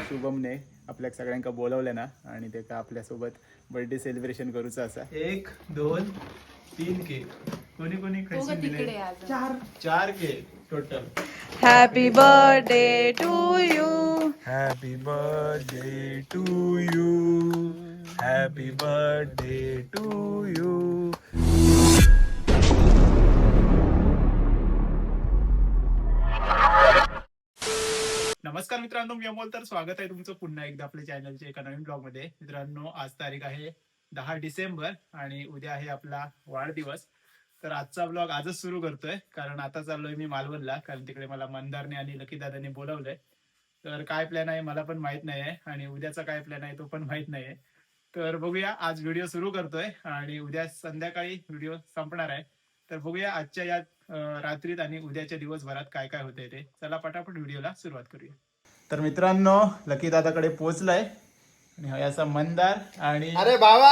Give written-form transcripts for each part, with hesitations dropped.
शुभमने आपल्या सगळ्यांका बोलवलं ना आणि ते का आपल्यासोबत बर्थडे सेलिब्रेशन करूचं असा 1 2 3 केक कोणी कोणी खायचे दिले 4 cake total. Happy birthday to you. Happy birthday to you. Happy birthday to you. नमस्कार मित्रांनो, मी अमोल. तर स्वागत आहे तुमचं पुन्हा एकदा आपल्या चॅनलच्या एका नवीन ब्लॉग मध्ये. मित्रांनो, आज तारीख आहे 10 डिसेंबर आणि उद्या आहे आपला वाढदिवस. तर आजचा ब्लॉग आजच सुरू करतोय कारण आता चाललोय मी मालवणला, कारण तिकडे मला मंदारने आणि लकी दादाने बोलावलंय. तर काय प्लॅन आहे मला पण माहित नाहीये आणि उद्याचा काय प्लॅन आहे तो पण माहित नाहीये. तर बघूया, आज व्हिडिओ सुरू करतोय आणि उद्या संध्याकाळी व्हिडिओ संपणार आहे. तर बघूया आजच्या या रात्रीत आणि उद्याच्या दिवसभरात काय काय होतंय ते. चला पटापट व्हिडिओला सुरुवात करूया. तर मित्रांनो, लकी दादाकडे पोहोचलाय आणि हा याचा मंदार आणि अरे बाबा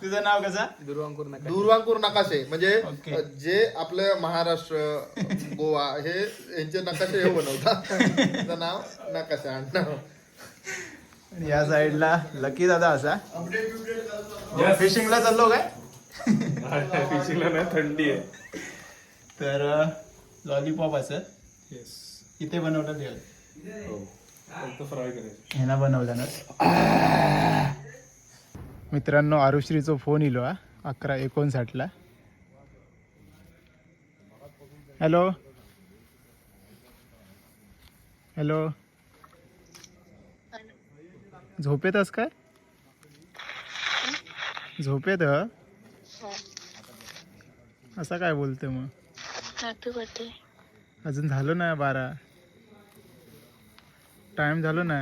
तुझं नाव कसं? दुर्वांकूर नकाशे म्हणजे ओके. जे आपलं महाराष्ट्र गोवा हे यांचे नकाशे हे बनवतात. त्याचं नाव नकाशा आडनाव. आणि या साईडला लकी दादा असा फिशिंगला चाललो काय? फिशिंगला नाही, थंडी आहे. तर लॉलीपॉप असं इथे बनवलं ते फ्राय करायचं. ह्याला बनवलं ना. मित्रांनो, आरुश्रीचा फोन इलो 11:59 हॅलो हॅलो, झोपेतस काय? झोपेत असं काय बोलते मग? Happy birthday. अजून झालं ना 12, टाइम झालो ना.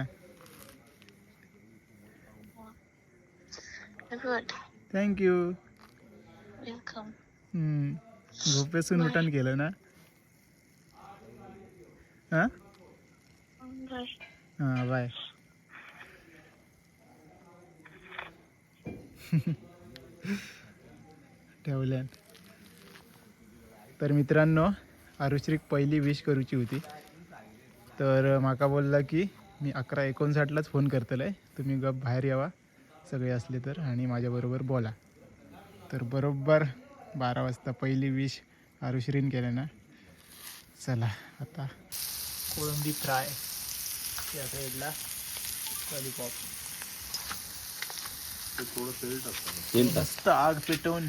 Happy birthday. थँक्यू. वेलकम. झोपेसून उठण केलं ना. हां बाय. हां बाय. ठेवल्या. तर मित्रांनो, आरुश्रीक पहिली विश करूची होती. तर माका बोलला की मी 11:59 फोन करतले, तुम्ही गप बाहेर यावा सगळे असले तर आणि माझ्याबरोबर बोला. तर बरोबर 12 वाजता पहिली विश आरुश्रीन केलं ना. चला आता कोळंबी फ्राय या साईडला लॉलीपॉप मस्त आग पेटवून.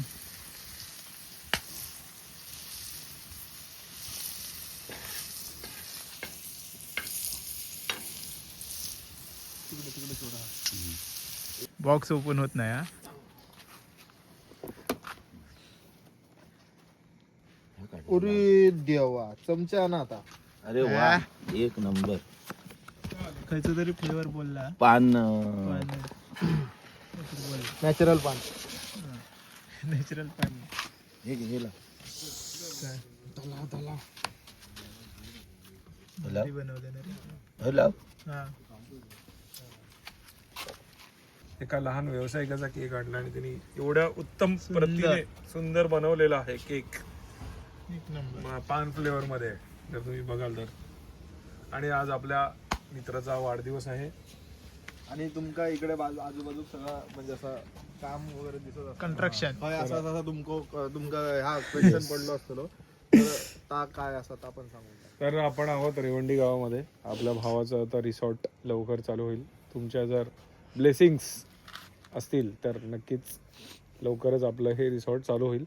बॉक्स ओपन होत नाही. उरी देवा, चमचा ना आता. अरे वा, एक नंबर. खायचं तरी फ्लेवर बोलला. पान नॅचरल पान. नॅचरल पाणी. हे गेला बनवलं ना रे. हॅलो. हा. एका लहान व्यावसायिकाचा केक आणला आणि त्यांनी एवढ्या उत्तम प्रतीने सुंदर बनवलेला आहे केक. एक नंबर. पान फ्लेवर मध्ये आहे, जर तुम्ही बघाल तर. आणि आज आपल्या मित्राचा वाढदिवस आहे आणि तुमका इकडे आजूबाजू सगळं म्हणजे असं काम वगैरे दिसत असतं. कंस्ट्रक्शन. होय, असं तुमका हा क्वेश्चन पडलो असतो तर ता काय असा ता पण सांगू. तर आपण आहोत रेवंडी गावामध्ये. आपल्या भावाचं आता रिसॉर्ट लवकर चालू होईल. तुमच्या जर ब्लेसिंग्स असतील तर नक्कीच लवकरच आपलं हे रिसॉर्ट चालू होईल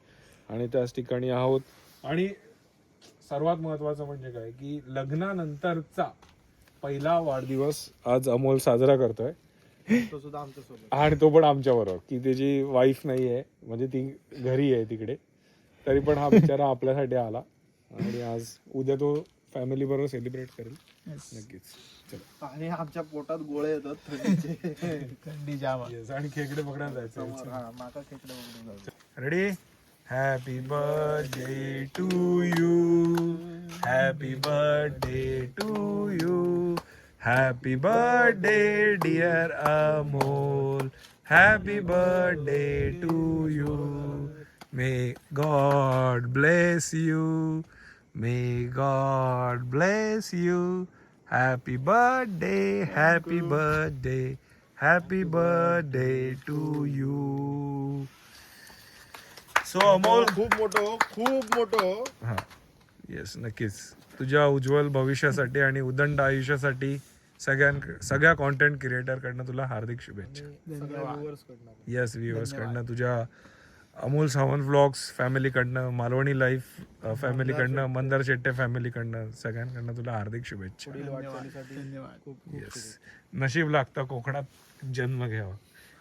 आणि त्याच ठिकाणी आहोत. आणि सर्वात महत्त्वाचं म्हणजे काय की लग्नानंतरचा पहिला वाढदिवस आज अमोल साजरा करतोय. तो सुद्धा आमच्या सोबत आणि तो पण आमच्याबरोबर, की त्याची वाईफ नाही आहे, म्हणजे ती घरी आहे तिकडे, तरी पण हा बिचारा आपल्यासाठी आला. आणि आज उद्या तो फॅमिली बरोबर सेलिब्रेट करेल नक्कीच. चला. आणि आमच्या पोटात गोळे येतात थंडीचे. थंडी जाम. Yes, आणि खेकडे पकडायला जायचं. हा, माका खेकडे बघून जायचं. Ready. Happy birthday to you. Happy birthday to you. Happy birthday dear Amol. Happy birthday to you. May God bless bless you. May God bless you. Happy birthday, happy birthday, happy birthday to you. So Amol, खूप मोठं हा yes नक्कीच तुझ्या उज्ज्वल भविष्यासाठी आणि उदंड आयुष्यासाठी सगळ्या कॉन्टेंट क्रिएटर कडनं तुला हार्दिक शुभेच्छा. येस व्ह्युअर्स कडनं, तुझ्या अमोल सावंत व्लॉग्स फॅमिलीकडनं, मालवणी लाईफ फॅमिलीकडनं, मंदार शेट्टे फॅमिलीकडनं, सगळ्यांकडनं तुला हार्दिक शुभेच्छा. धन्यवाद. येस नशीब लागतं कोकणात जन्म घ्यावा,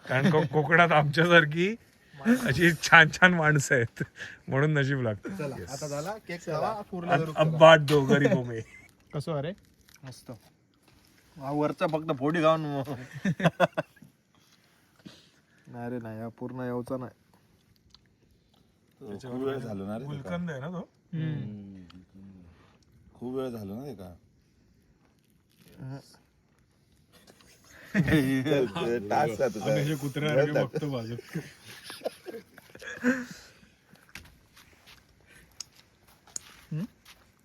कारण कोकणात आमच्यासारखी अशी छान छान माणसं आहेत म्हणून नशीब लागतं. आता झाला केक खावा पूर्ण अब बाट दो गरीबों में. कसं अरे मस्त वरचा फक्त फोडी खाऊन नाही रे नाही पूर्ण यावचा नाही. खूप वेळ झालो ना रे ते का? गुलकंद आहे ना तो. खूप वेळ झालो ना ते का टास्क आहे तुझा. आम्ही कुत्र्यासारखे बघतो बाजू.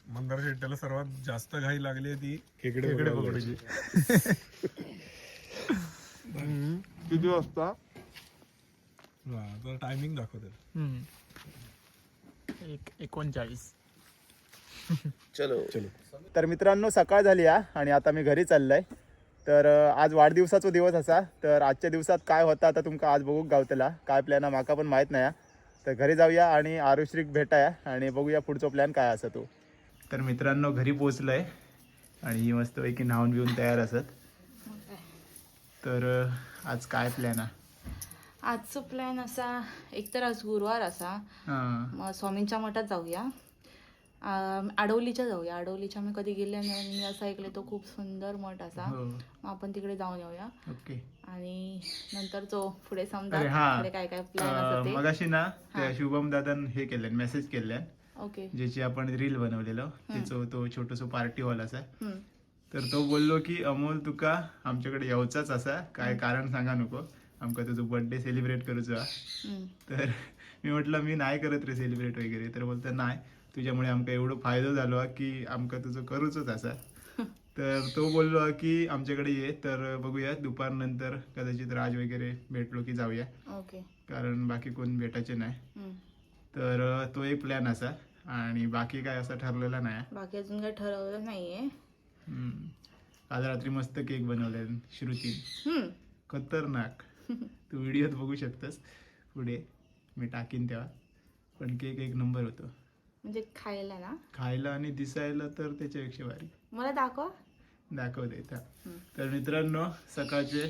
मंदार शेट्ट्याला सर्वात जास्त घाई लागली आहे ती खेकडे पकडायची. किती वाजता टायमिंग दाखवते. 1:39. चलो तर मित्रांनो सकाळ झाली आणि आता मी घरी चाललोय. तर आज वाढदिवसाचा दिवस असा, तर आजच्या दिवसात काय होता आता तुमका आज बघूक गावतला. काय प्लॅन माका पण माहीत नाही. तर घरी जाऊया आणि आरुश्रीक भेटाया आणि बघूया पुढचा प्लॅन काय असा तो. तर मित्रांनो घरी पोचलोय आणि मस्तपैकी न्हावून बिवून तयार असत. तर आज काय प्लॅन आहे? आजचो प्लॅन असा, एकतर आज गुरुवार असा, मग स्वामींच्या मठात जाऊया. आडवलीच्या जाऊया. आडवलीच्या मी कधी गेले नाही, मी असं ऐकलं तो खूप सुंदर मठ असा. मग आपण तिकडे जाऊन येऊया. ओके. आणि नंतर तो पुढे समजा अरे हा. पुढे काय काय प्लॅन असतं ते. मगाशी ना त्या शुभम दादान हे केलं, मेसेज केलं, ओके. ज्याची आपण रील बनवलेलो तिचं तो छोटस पार्टी हॉल असा. हम्म. तर तो बोललो की अमोल तुका आमच्याकडे येऊचाच असा, काय कारण सांगा नको, आमका तुझं बर्थडे सेलिब्रेट करूचा. हम्म. तर मी म्हटलं मी नाही करत रे सेलिब्रेट वगैरे. तर बोलतो नाही, तुझ्यामुळे आमका एवढं फायदा झालो की आमका तुझं करूचच असा. तर तो बोललो की आमच्याकडे ये. तर बघूया दुपारनंतर कदाचित राज वगैरे भेटलो की जाऊया, ओके. कारण बाकी कोण भेटायचे नाही. हम्म. तर तो एक प्लॅन असा आणि बाकी काय असं ठरलेला नाही. बाकी अजून काही ठरवलं नाहीये. काल रात्री मस्त केक बनवले श्रुती, हम्म. खतरनाक. तू व्हिडिओत बघू शकतस, पुढे मी टाकीन तेव्हा. पण केक एक नंबर होतो, म्हणजे खायला ना. खायला आणि दिसायला तर त्याच्यापेक्षा भारी. मला दाखव. दाखवते इथं. तर मित्रांनो सकाळचे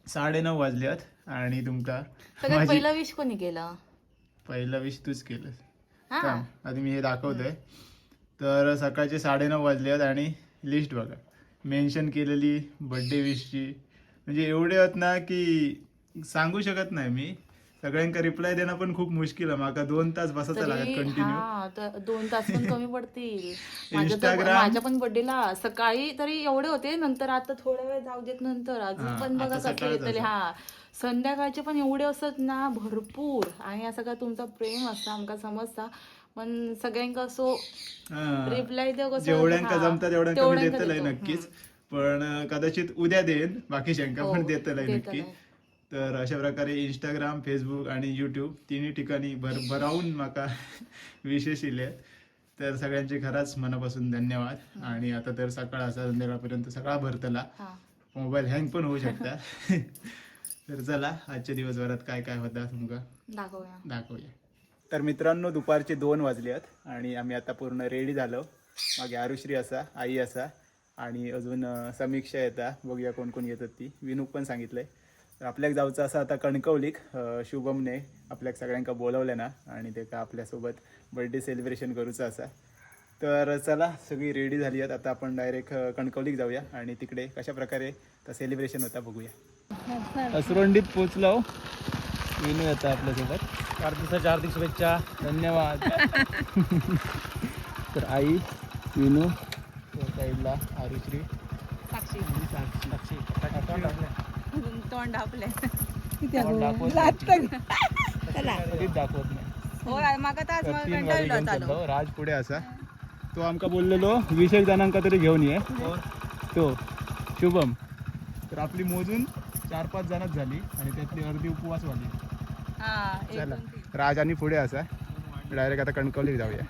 9:30 वाजल्यात आणि तुमका सगळ्यात पहिला विश कोणी केलं? पहिला विश तूच केलं. हा. आधी मी हे दाखवतोय. तर सकाळचे 9:30 वाजल्यात आणि लिस्ट बघा, मेन्शन केलेली बर्थडे विशची म्हणजे एवढे आहेत ना की सांगू शकत नाही मी. सगळ्यांका रिप्लाय देणं पण खूप मुश्किल आहे. माका 2 तास बसायचं लागत कंटिन्यू. हा, तर 2 तास पण कमी पडतील. Instagram- माझ्या पण बर्थडेला सकाळी तरी एवढे होते, नंतर आता थोड्या वेळ जाऊ देत, नंतर अजून हा, पण बघा आता कसं सकाळच येतले. हा, संध्याकाळचे पण एवढे असत ना भरपूर. आणि असं का तुमचा प्रेम असता आमका समजता, पण सगळ्यांका असो रिप्लाय देऊ कसं. जेवढ्यांका हा, जमता तेवढ्यांका मी तेवढ्यांका देतलंय देतो. नक्कीच. पण कदाचित उद्या देईन, बाकी शंका हो, पण देतलंय देतलंय. नक्की. तर अशा प्रकारे इंस्टाग्राम, फेसबुक आणि युट्यूब तिन्ही ठिकाणी भरावून माका विशेष इले. तर सगळ्यांचे खराच मनापासून धन्यवाद. आणि आता तर सकाळ असा संध्याकाळपर्यंत सगळा भरतला, हा. मोबाईल हँग पण होऊ शकता. तर चला आजच्या दिवसभरात काय काय होता तुमका दाखवूया. तर मित्रांनो दुपारचे 2 वाजलेत आणि आम्ही आता पूर्ण रेडी झालो. मागे आरुश्री असा, आई असा आणि अजून समीक्षा येता. बघूया कोण कोण येतात ती. विनूक पण सांगितलंय. तर आपल्याक जाऊचं असं आता कणकवलीक. शुभमने आपल्याक सगळ्यांका बोलवलं ना आणि ते का आपल्यासोबत बर्थडे सेलिब्रेशन करूचं असा. तर चला सगळी रेडी झाली आहेत. आता आपण डायरेक्ट कणकवलीक जाऊया आणि तिकडे कशा प्रकारे सेलिब्रेशन होता बघूया. असुरंडीत पोचलो. विनू येतं आपल्यासोबत. वाढदिवसाच्या हार्दिक शुभेच्छा. धन्यवाद. तर आई, विनू, साईडला आरुश्री, साक्षी. तोंड आपले दाखवत नाही. हो माका तास तर 3 गाडी घेऊन चाललो. राज पुढे असा तो आमका बोललेलो 20 जणांका तरी घेऊन ये तो शुभम. तर आपली मोजून 4-5 जणच झाली आणि त्यातली अर्धी उपवास वाली. चला राज आणि पुढे असा डायरेक्ट आता कणकवली जाऊया.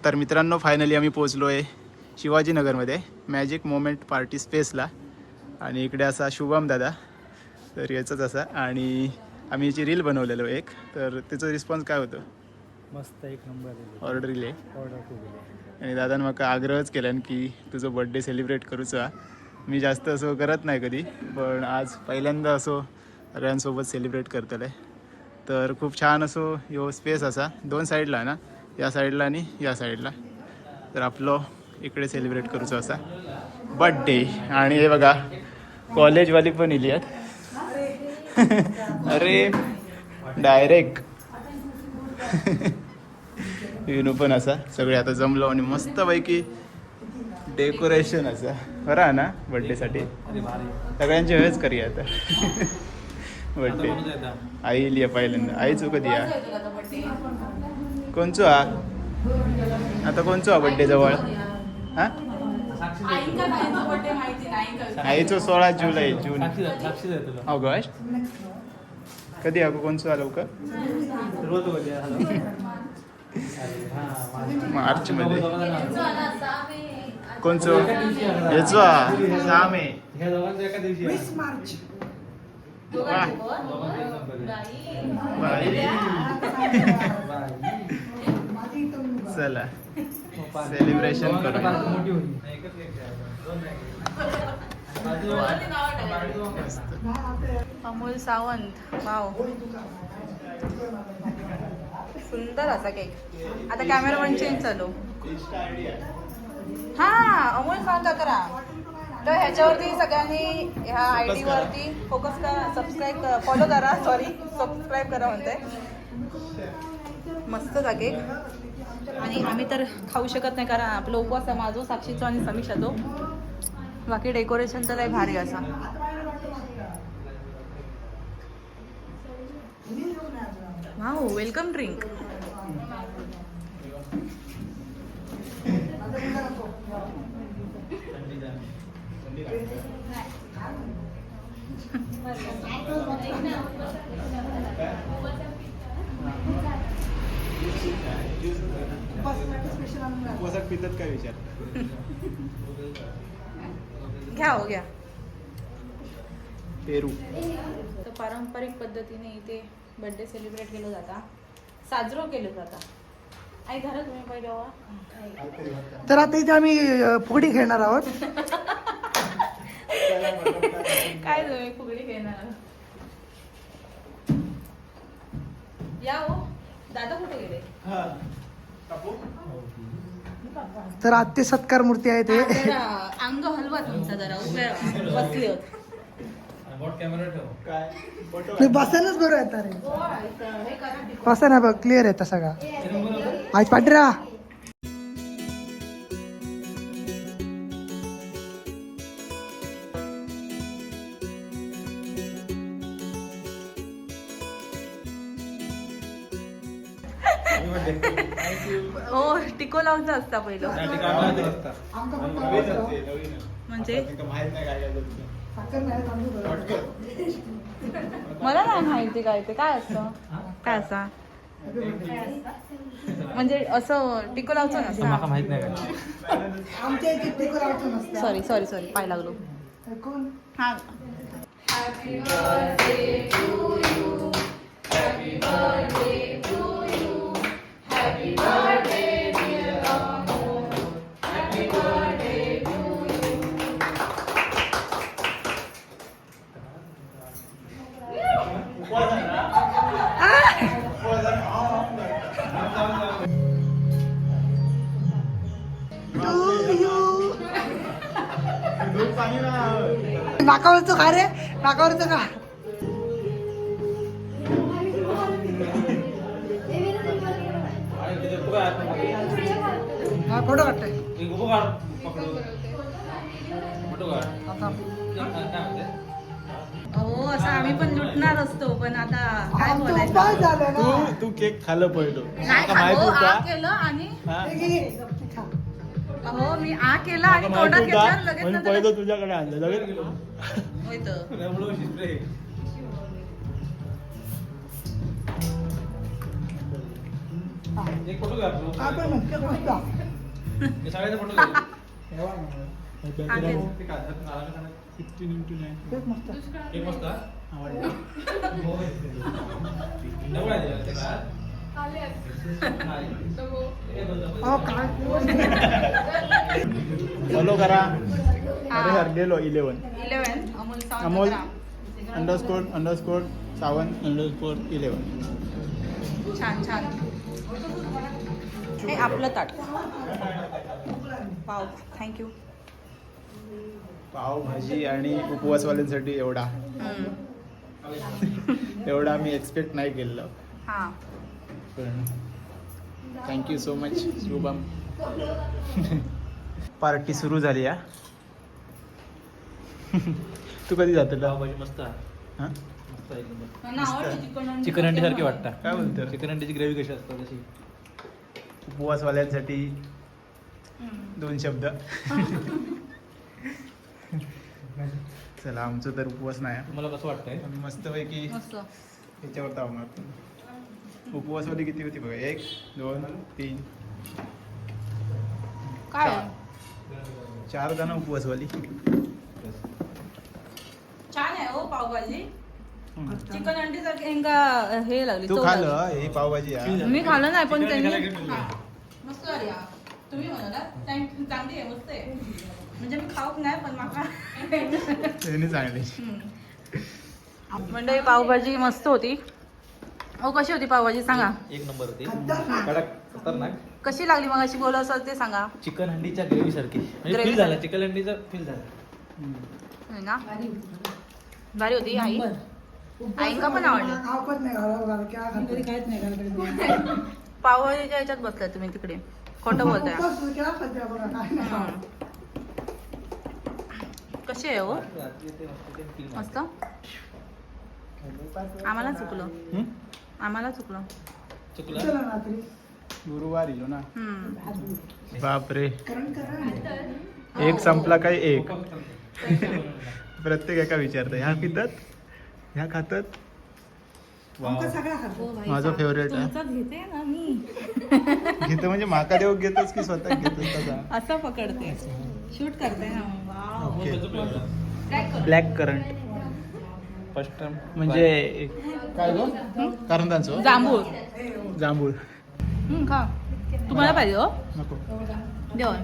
तर मित्रांनो फायनली आम्ही पोहोचलो आहे शिवाजीनगरमध्ये मॅजिक मोमेंट पार्टी स्पेसला. आणि इकडे असा शुभम दादा तर याचंच असा. आणि आम्ही याची रील बनवलेलो एक. तर त्याचं रिस्पॉन्स काय होतं? मस्त एक नंबर ऑर्डर इले ऑर्डर केली. आणि दादानं म्हाका आग्रहच केल्यान की तुझं बड्डे सेलिब्रेट करूचा. मी जास्त असं करत नाही कधी पण आज पहिल्यांदा असो सगळ्यांसोबत सेलिब्रेट करतले. तर खूप छान असो ह्यो स्पेस असा 2 साईडला ना या साईडला आणि या साईडला. तर आपलं इकडे सेलिब्रेट करूचो असा बड्डे. आणि हे बघा कॉलेजवाली पण इली आहेत. अरे डायरेक्ट विनू पण असा सगळे आता जमलो आणि मस्तपैकी डेकोरेशन असा बरा ना बड्डेसाठी. सगळ्यांची वेळच करूया आता बड्डे. आई इली पहिल्यांदा. आईचो कधी या कोणचो हा आता कोणचो हा बड्डे जवळ हा आईचो 16 जुलै जून ऑगस्ट कधी हा कोणचो हा लवकर मार्च मध्ये कोणचो याचो हा 6 मे. चला सेलिब्रेशन करूया. अमोल सावंत वाव सुंदर असा केक. आता कॅमेरामॅन चेंज चालू. हा अमोल सावंत करा. तर ह्याच्यावरती सगळ्यांनी ह्या ID वरती फोकस करा. सबस्क्राईब फॉलो करा. सॉरी सबस्क्राईब करा म्हणते. मस्तच केक. आणि आम्ही तर खाऊ शकत नाही कारण आपलं उपवास आहे. माझो साक्षीचो आणि समीक्षाचो. बाकी डेकोरेशन तर लय भारी असा. Wow welcome drink. उपवासात पितात काय विचार घ्या हो घ्या. पेरू तर पारंपरिक पद्धतीने इथे बर्थडे सेलिब्रेट केलं जाता. साजरो केलं जाता. आई घरात तुम्ही पहिले हवा. तर आता इथे आम्ही फुगडी खेळणार आहोत. काय तुम्ही फुगडी घेणार या हो. दादा कुठे गेले? तर आत्ते सत्कार मूर्ती आहे ते. जरा अंग हलवा तुमचा जरा उभे राहा. बसले होत बसायलाच बरं येतात रे. बसा ना बघ क्लिअर येतं सगळा. आज पाठरा हो टिको लावचं असता पहिलं म्हणजे मला नाही माहिती काय ते काय असतं. काय असं म्हणजे असं टिको लावचं नसतं. माहित नाही का. आमच्या इथे टिको लावतो नसतं. सॉरी सॉरी सॉरी पाय लागलो. कोण हा नाकावरचं खा रे. नाकावरचं का फोटो काढताय. हो असं आम्ही पण लुटणार असतो पण आता काय आमचं बोलायचं उपाय झालं ना. तू केक खाल्लं पहिलं नाही हो, आ केलं आणि हे घे, गप्पी खा. हो मी आ केलं आणि तोंडात घेतलं लगेच म्हणून नंतर पहिलं तुझ्याकडे आणलं लगेच गेलो होतं. आपण म्हणते मस्त. हा केलं. तेच मस्त. अहो, काय फॉलो करा. हा. अरे सर गेलो 11 11 अमोल सावंत अमोल ग्राम. __ सावंत _11. छान छान. हे आपलं ताट पाव थँक्यू. पावभाजी आणि उपवासवाल्यांसाठी एवढा एवढा मी एक्सपेक्ट नाही केलं. हां पण thank you so much Shubham. Party सुरू झाली या. तू कधी जातो पावभाजी मस्त आहे हां मस्त आहे एकदम. त्यांना आवडते चिकन चिकन अंडी सारखी वाटतं काय बोलतो? चिकन अंडीची ग्रेव्ही कशी असते तशी. उपवासवाल्यांसाठी 2 शब्द. चला आमचं तर उपवास नाही तुम्हाला कसं वाटतंय आम्ही मस्तपैकी मस्त. याच्यावर ताव मारतो. उपवासवाली किती होती बघा 1 2 3 काय 4 जण उपवासवाली. छान आहे हो पावभाजी. चिकन अंडी सारखी इंका हे लागली तू चव खाल्लं लागली. हे पावभाजी आहे. मी खाल्लं नाही पण चिकन त्यांनी अंडी खायला हां. मस्त झाली हा. तुम्ही म्हणाला चांगली आहे मस्त आहे म्हणजे मी खाऊक नाही पण माका त्यांनी चांगली. मंडळी पावभाजी मस्त होती. हो कशी होती पावभाजी सांगा. एक नंबर होती खतरनाक. कडक खतरनाक. कशी लागली मग अशी बोल असं ते सांगा. चिकन अंडीच्या ग्रेव्ही सारखी म्हणजे Gravy फील झाला सारखी. चिकन अंडीचा फील झाला. होय ना भारी होती. आई आईंका पण आवडली. खावत नाही घालावं क्या खात. पावभाजीच्या ह्याच्यात बसलाय तुम्ही तिकडे खोटं बोलताय. क्या खाते बघा काय नाही. हं. कशी आहे हो मस्त. आम्हाला चुकलं आम्हाला चुकलं. चुकलं चला रात्री. गुरुवार येलो ना. हम्म. बापरे करण करा. एक संपला काय एक. प्रत्येक एका विचारतं ह्या पितात ह्या खातात. आमका सगळा खातो. माझं फेवरेट आहे. तुमचं घेते ना मी घेतो म्हणजे माका देऊ घेतोच की स्वतः घेतोस तसा. असं पकडते शूट करते ना. Wow. Okay. Black current first time म्हणजे काय गो करंदांचो जांभूळ जांभूळ खा. तुम्हाला पाहिजे हो नको. जेवण.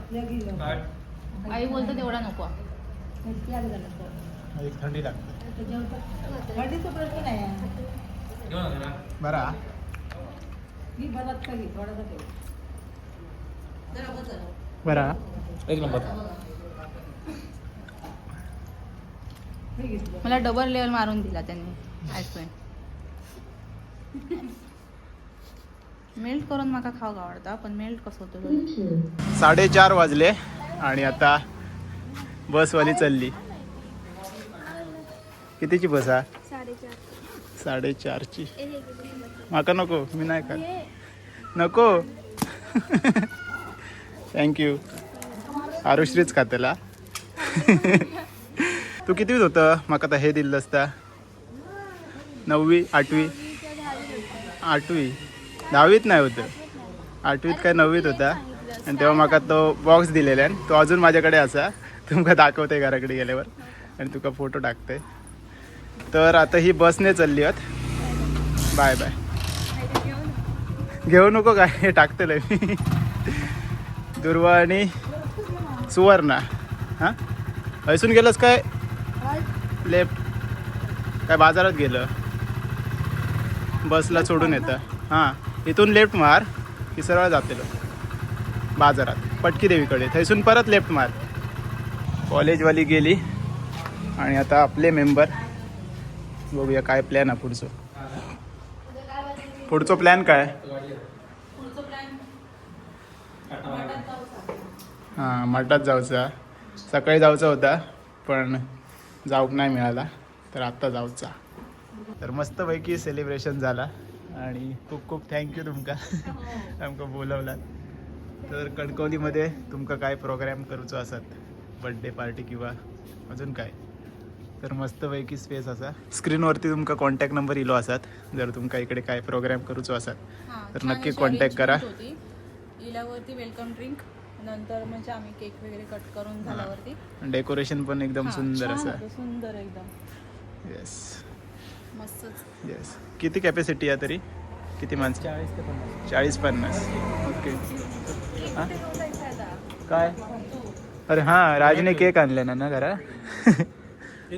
आई बोलतो तेवढा नको. एक थंडी लागते बरा. बरा एक नंबर. मला डबल लेवल मारून दिला त्यांनी आईस्क्रीम. मेल्ट करून माका खाऊक आवडता पण मेल्ट कसं होतं. 4:30 वाजले आणि आता बसवाली चालली. कितीची बस आहे? 4:30ची. माका नको मी नाही का नको. थँक्यू. आरुश्रीच खातेला. तू कितवीत होतं माका आता हे दिलं असता? 9वी 8वी 8वी 10वीत नाही होतं 8वीत काय 9वीत होता. आणि तेव्हा माका तो बॉक्स दिलेला आहे तो अजून माझ्याकडे असा. तुमका दाखवते घराकडे गेल्यावर आणि तुका फोटो टाकते. तर आता ही बसने चालली आहोत. Bye bye. घेऊ नको काय हे टाकतेलं मी. दुर्वा आणि सुवर्णा हां ऐसून गेलंस काय लेफ्ट काय बाजारात गेलं बसला सोडून येतं. हां इथून लेफ्ट मार की सरळ जातेलो बाजारात पटकी देवीकडे थैसून परत लेफ्ट मार. कॉलेजवाली गेली आणि आता आपले मेंबर बघूया काय प्लॅन आहे पुढचं. पुढचं प्लॅन काय? हां मठात जाऊचा. सकाळी जाऊचा होता पण जाऊक नाही मिळाला, तर आत्ता जाऊचा. तर मस्तपैकी सेलिब्रेशन झाला आणि खूप खूप थँक्यू तुमका आमकां बोलवलात. तर कणकवलीमध्ये तुमका काय प्रोग्राम करूचो असत, बर्थडे पार्टी किंवा अजून काय, तर मस्तपैकी स्पेस असा. स्क्रीनवरती तुमका कॉन्टॅक्ट नंबर इलो असतात. जर तुमका इकडे काय प्रोग्राम करूचो असत तर नक्की कॉन्टॅक्ट करा. इल्यावरती वेलकम ड्रिंक, नंतर म्हणजे आम्ही केक वगैरे कट करून झाल्यावरती डेकोरेशन पण एकदम सुंदर छान असं. होतं, सुंदर एकदम येस मस्तच. येस. किती कॅपॅसिटी आहे तरी, किती माणसं? 40 ते 50. 40-50. ओके. केक हा? कुठे घेऊन जायचा आता? काय? अरे हां, राजने केक आणलेला ना घरा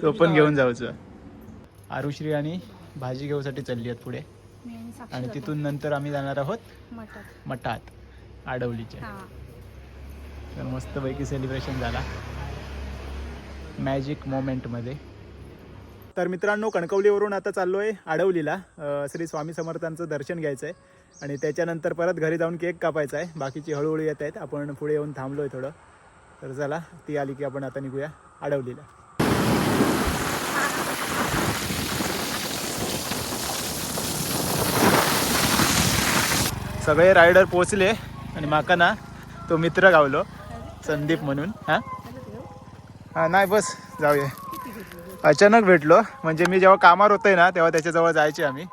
तो पण घेऊन जाऊचं. आरुश्री आणि भाजी घेऊसाठी चालली आहेत पुढे, मी आणि साक्षी आणि जातो. तिथून नंतर आम्ही जाणार आहोत मटात. मठात आडवलीच्या. हा. तर मस्तपैकी सेलिब्रेशन झाला मॅजिक मोमेंटमध्ये. तर मित्रांनो, कणकवलीवरून आता चाललो आहे आडवलीला. श्री स्वामी समर्थांचं दर्शन घ्यायचं आहे आणि त्याच्यानंतर परत घरी जाऊन केक कापायचा आहे. बाकीची हळूहळू येत आहेत, आपण पुढे येऊन थांबलो आहे थोडं. तर चला, ती आली की आपण आता निघूया आडवलीला. सगळे रायडर पोचले आणि माका ना तो मित्र गावलो संदीप म्हणून. हां नाही बस जाऊया. अचानक भेटलो, म्हणजे मी जेव्हा कामावर होतोय ना तेव्हा त्याच्याजवळ जायचे आम्ही.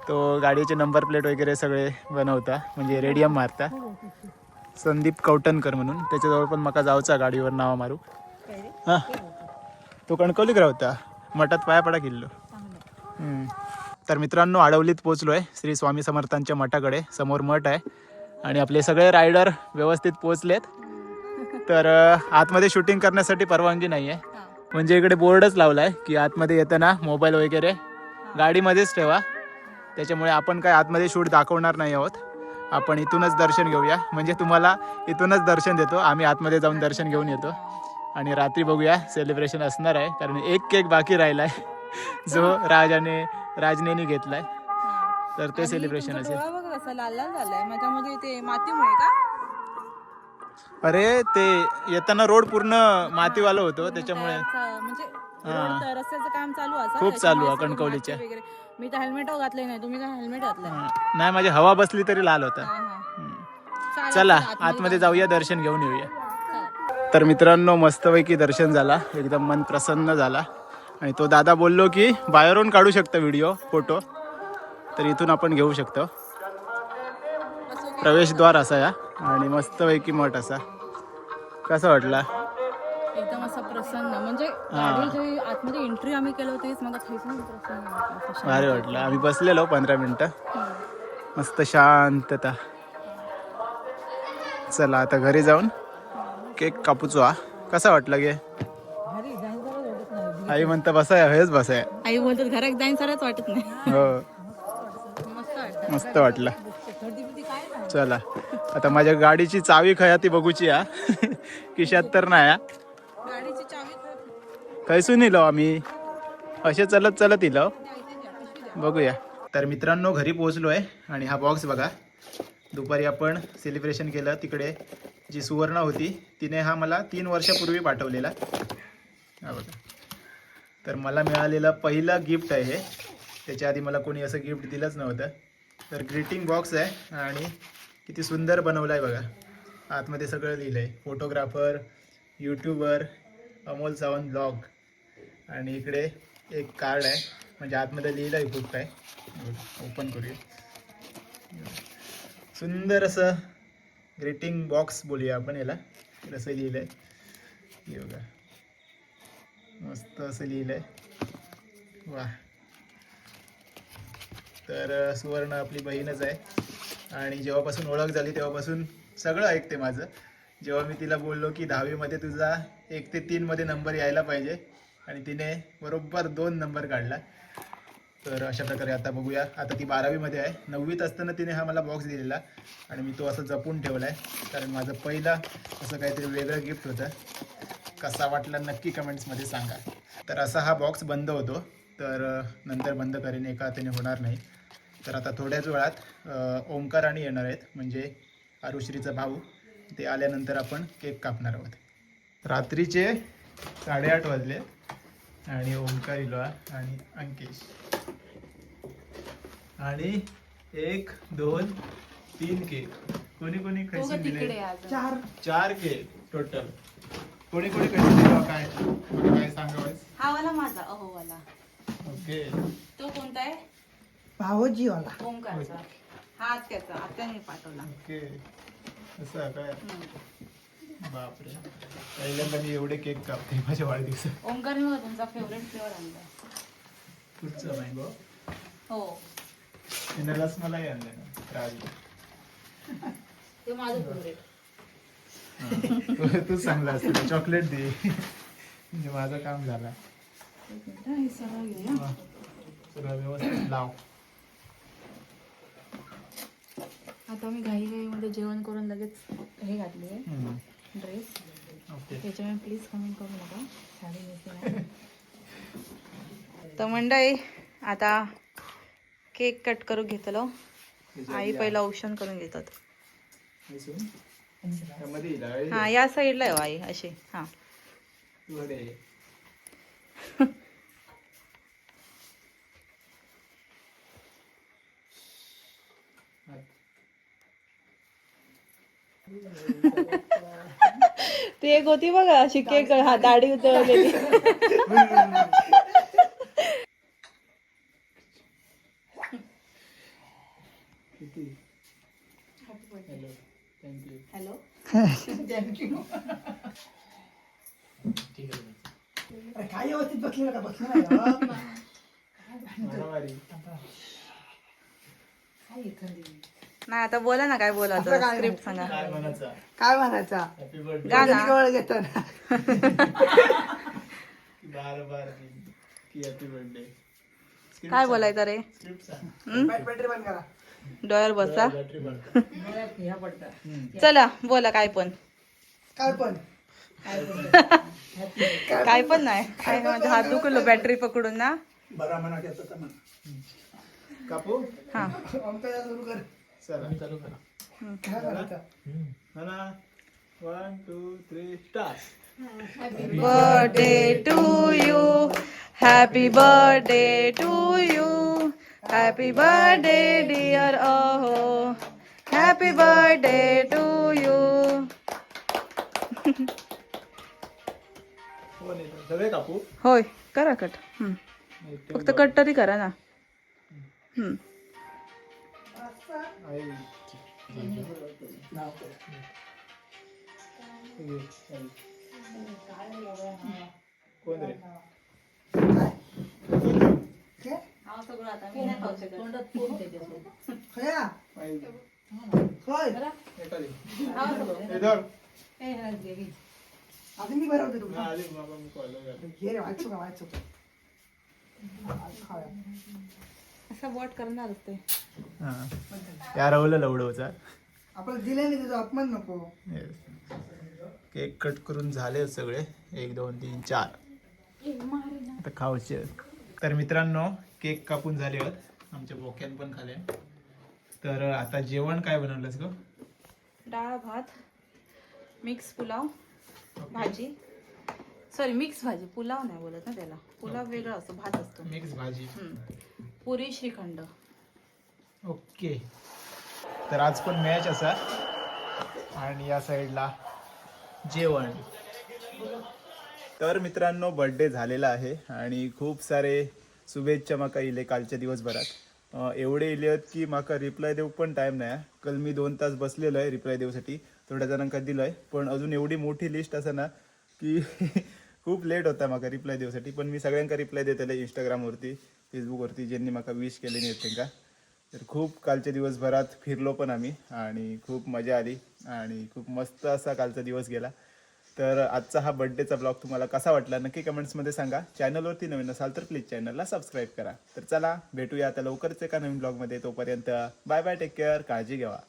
तो गाडीचे नंबर प्लेट वगैरे सगळे बनवता, म्हणजे रेडियम मारता. संदीप कवटणकर म्हणून, त्याच्याजवळ पण माका जाऊचा गाडीवर नाव मारू. हां तो कणकवलीक राहता, मठात पाया पडा किल्लो. तर मित्रांनो, आडवलीत पोचलो आहे श्री स्वामी समर्थांच्या मठाकडे. समोर मठ आहे आणि आपले सगळे रायडर व्यवस्थित पोचलेत. तर आतमध्ये शूटिंग करण्यासाठी परवानगी नाही आहे, म्हणजे इकडे बोर्डच लावला आहे की आतमध्ये येताना मोबाईल वगैरे गाडीमध्येच ठेवा. त्याच्यामुळे आपण काय आतमध्ये शूट दाखवणार नाही आहोत. आपण इथूनच दर्शन घेऊया, म्हणजे तुम्हाला इथूनच दर्शन देतो. आम्ही आतमध्ये जाऊन दर्शन घेऊन येतो आणि रात्री बघूया. सेलिब्रेशन असणार आहे, कारण एक केक बाकी राहिला आहे जो राजनेनी घेतलाय, तर ते सेलिब्रेशन असेल. बघा कसा लाल लाल झालाय, माझ्यामध्ये ते मातीमुळे का? अरे ते येताना रोड पूर्ण मातीवालं होतं, त्याच्यामुळे म्हणजे रोड रस्त्याचं काम चालू असं खूप चालू आहे कणकवलीच्या. मी तर हेल्मेट घातले नाही, तुम्ही काय हेल्मेट घातलं? नाही, माझी हवा बसली तरी लाल होता. चला आतमध्ये जाऊया, दर्शन घेऊन येऊया. तर मित्रांनो, मस्तपैकी दर्शन झाला, एकदम मन प्रसन्न झाला. आणि तो दादा बोललो की बाहेरून काढू शकतो व्हिडिओ फोटो, तर इथून आपण घेऊ शकतो. प्रवेशद्वार असा या, आणि मस्तपैकी मठ असा. कसा वाटला? एकदम असं प्रसन्न, म्हणजे गाडी आतमध्ये एंट्री आम्ही केलो तेच मला प्रसन्न भारी वाटलं. आम्ही बसलेलो 15 मिनिटं, मस्त शांतता. चला आता घरी जाऊन केक कापूचो. हा कसा वाटला गे? आई म्हणता बसाय, हेच बसाय. आई बोलतात घरात जाईन सरच वाटत नाही. हो मस्त वाटलं. चला आता माझ्या गाडीची चावी खया ती बघूची हा खिशात तर नाही. गाडीची चावी खैसून इलो आम्ही, असे चलत चलत इलो. बघूया. तर मित्रांनो, घरी पोहोचलो आहे आणि हा बॉक्स बघा. दुपारी आपण सेलिब्रेशन केलं तिकडे जी सुवर्णा होती तिने हा मला 3 वर्षापूर्वी पाठवलेला. हा बघा. तर मला मिळालेलं पहिलं गिफ्ट आहे हे. त्याच्या आधी मला कोणी असं गिफ्ट दिलंच नव्हतं. तर ग्रीटिंग बॉक्स आहे आणि किती सुंदर बनवलं आहे बघा. आतमध्ये सगळं लिहिलं आहे, photographer, YouTuber, Amol Sawant blog. आणि इकडे एक कार्ड आहे, म्हणजे आतमध्ये लिहिलं आहे खूप काय. ओपन करूया. सुंदर असं ग्रीटिंग बॉक्स बोलूया आपण याला. असं लिहिलं आहे, हे बघा, मस्त असं लिहिलं आहे. वा. तर सुवर्ण आपली बहीणच आहे आणि जेव्हापासून ओळख झाली तेव्हापासून सगळं ऐकते माझं. जेव्हा मी तिला बोललो की 10वीमध्ये तुझा 1 ते 3 मध्ये नंबर यायला पाहिजे, आणि तिने बरोबर 2 नंबर काढला. तर अशा प्रकारे आता बघूया. आता ती 12वीमध्ये आहे. 9वीत असताना तिने हा मला बॉक्स दिलेला आणि मी तो असं जपून ठेवला आहे, कारण माझं पहिलं असं काहीतरी वेगळं गिफ्ट होतं. कसा वाटला नक्की कमेंट्समध्ये सांगा. तर असा हा बॉक्स बंद होतो, तर नंतर बंद करेन, एका हाताने होणार नाही. तर आता थोड्याच वेळात ओंकार आणि येणार आहेत, म्हणजे आरुश्रीचा भाऊ. ते आल्यानंतर आपण केक कापणार आहोत. रात्रीचे 8:30 वाजले आणि ओंकार इलो आणि अंकेश आणि 1 2 3 केक कोणी कोणी खैसून दिले तिकडे आज 4 केक टोटल कोणी कोणी खैसून दिला काय मला काय सांगावंस हा वाला माझा अहो वाला ओके तो कोणता आहे भावोजी वाला ओमकारचा हा आत्याचा आत्याने पाठवला ओके असं काय बापरे पहिल्यांदा मी एवढे केक कापते माझ्या वाढदिवसात ओमकारने बघा तुमचा फेवरेट फ्लेवर आणला कुठचं मँगो हो तिने रसमलाई आणलं ना राजू ते माझं फेवरेट तू सांगला असतं चॉकलेट दे म्हणजे माझं काम झालं हे सगळं घेऊया सगळं व्यवस्थित लाव आता मी घाईमध्ये जेवण करून लगेच हे घातली आहे ड्रेस ओके त्याच्यामुळे प्लीज कमेंट करू नका साडी नेसली तर मंडळी आता केक कट करून घेतलो आई पहिला औषण करून घेतात हा या साईडला आहे आई अशी हा ती एक होती बघा अशी केक हा दाढी उतरलेली हॅलो अरे काय व्यवस्थित बसलेलं का बसलं नाही आता बोला ना काय बोलायचं स्क्रिप्ट सांगा काय म्हणायचं काय म्हणायचा हॅपी बर्थडे गाणं जवळ घेतो ना बार की हॅपी बर्थडे काय बोलायचं रे स्क्रिप्ट सांग बॅटरी बंद करा डोळ्यावर बसा बॅटरी बंद चला बोला काय पण काय पण काय पण नाही काय माझा हात दुखलो बॅटरी पकडून ना बरा म्हणा त्याचं तर म्हणा कापू हा आमचा सुरू कर चला चालू करा काय म्हणायचा म्हणा 1 2 3 start birthday to you happy birthday to you happy birthday dear aho happy birthday to you सगळे कापू होय करा कट फक्त कट तरी करा ना कोण रे खया होय अजून मी बरं होते तुमचा घे रे वाचू का वाचू असं वॉट करणार ते या राहुल लवडवचा आपल्याला दिले नाही तुझा अपमान नको केक कट करून झाले सगळे 1 2 3 4 आता खाऊचे तर मित्रांनो केक कापून झाले आहेत आमच्या बोक्यान पण खाले तर आता जेवण काय बनवलंस ग डाळ भात मिक्स पुलाव भाजी सॉरी मिक्स भाजी पुलाव नाही बोलत ना त्याला पुलाव वेगळा असतो भात असतो मिक्स भाजी पुरी श्रीखंड ओके तर आज पण मॅच असा आणि या साईडला जेवण तर मित्रांनो बर्थडे झालेला आहे आणि खूप सारे शुभेच्छा माका इले कालच्या दिवसभरात एवढे इले आहेत की माका रिप्लाय देऊ पण टाईम नाही कल मी 2 तास बसलेलो आहे रिप्लाय देऊसाठी थोड्या जणांका दिलो आहे पण अजून एवढी मोठी लिस्ट असा ना की खूप लेट होता माका रिप्लाय देऊसाठी पण मी सगळ्यांका रिप्लाय देतले इंस्टाग्रामवरती फेसबुकवरती ज्यांनी माका विश केले नाहीत त्यांना तर खूप कालच्या दिवसभरात फिरलो पण आम्ही आणि खूप मजा आली आणि खूप मस्त असा कालचा दिवस गेला तर आजचा हा बर्थडेचा ब्लॉग तुम्हाला कसा वाटला नक्की कमेंट्समध्ये सांगा चॅनलवरती नवीन असाल तर प्लीज चॅनलला सबस्क्राईब करा तर चला भेटूया आता लवकरच एका नवीन ब्लॉगमध्ये तोपर्यंत बाय बाय टेक केअर काळजी घ्यावा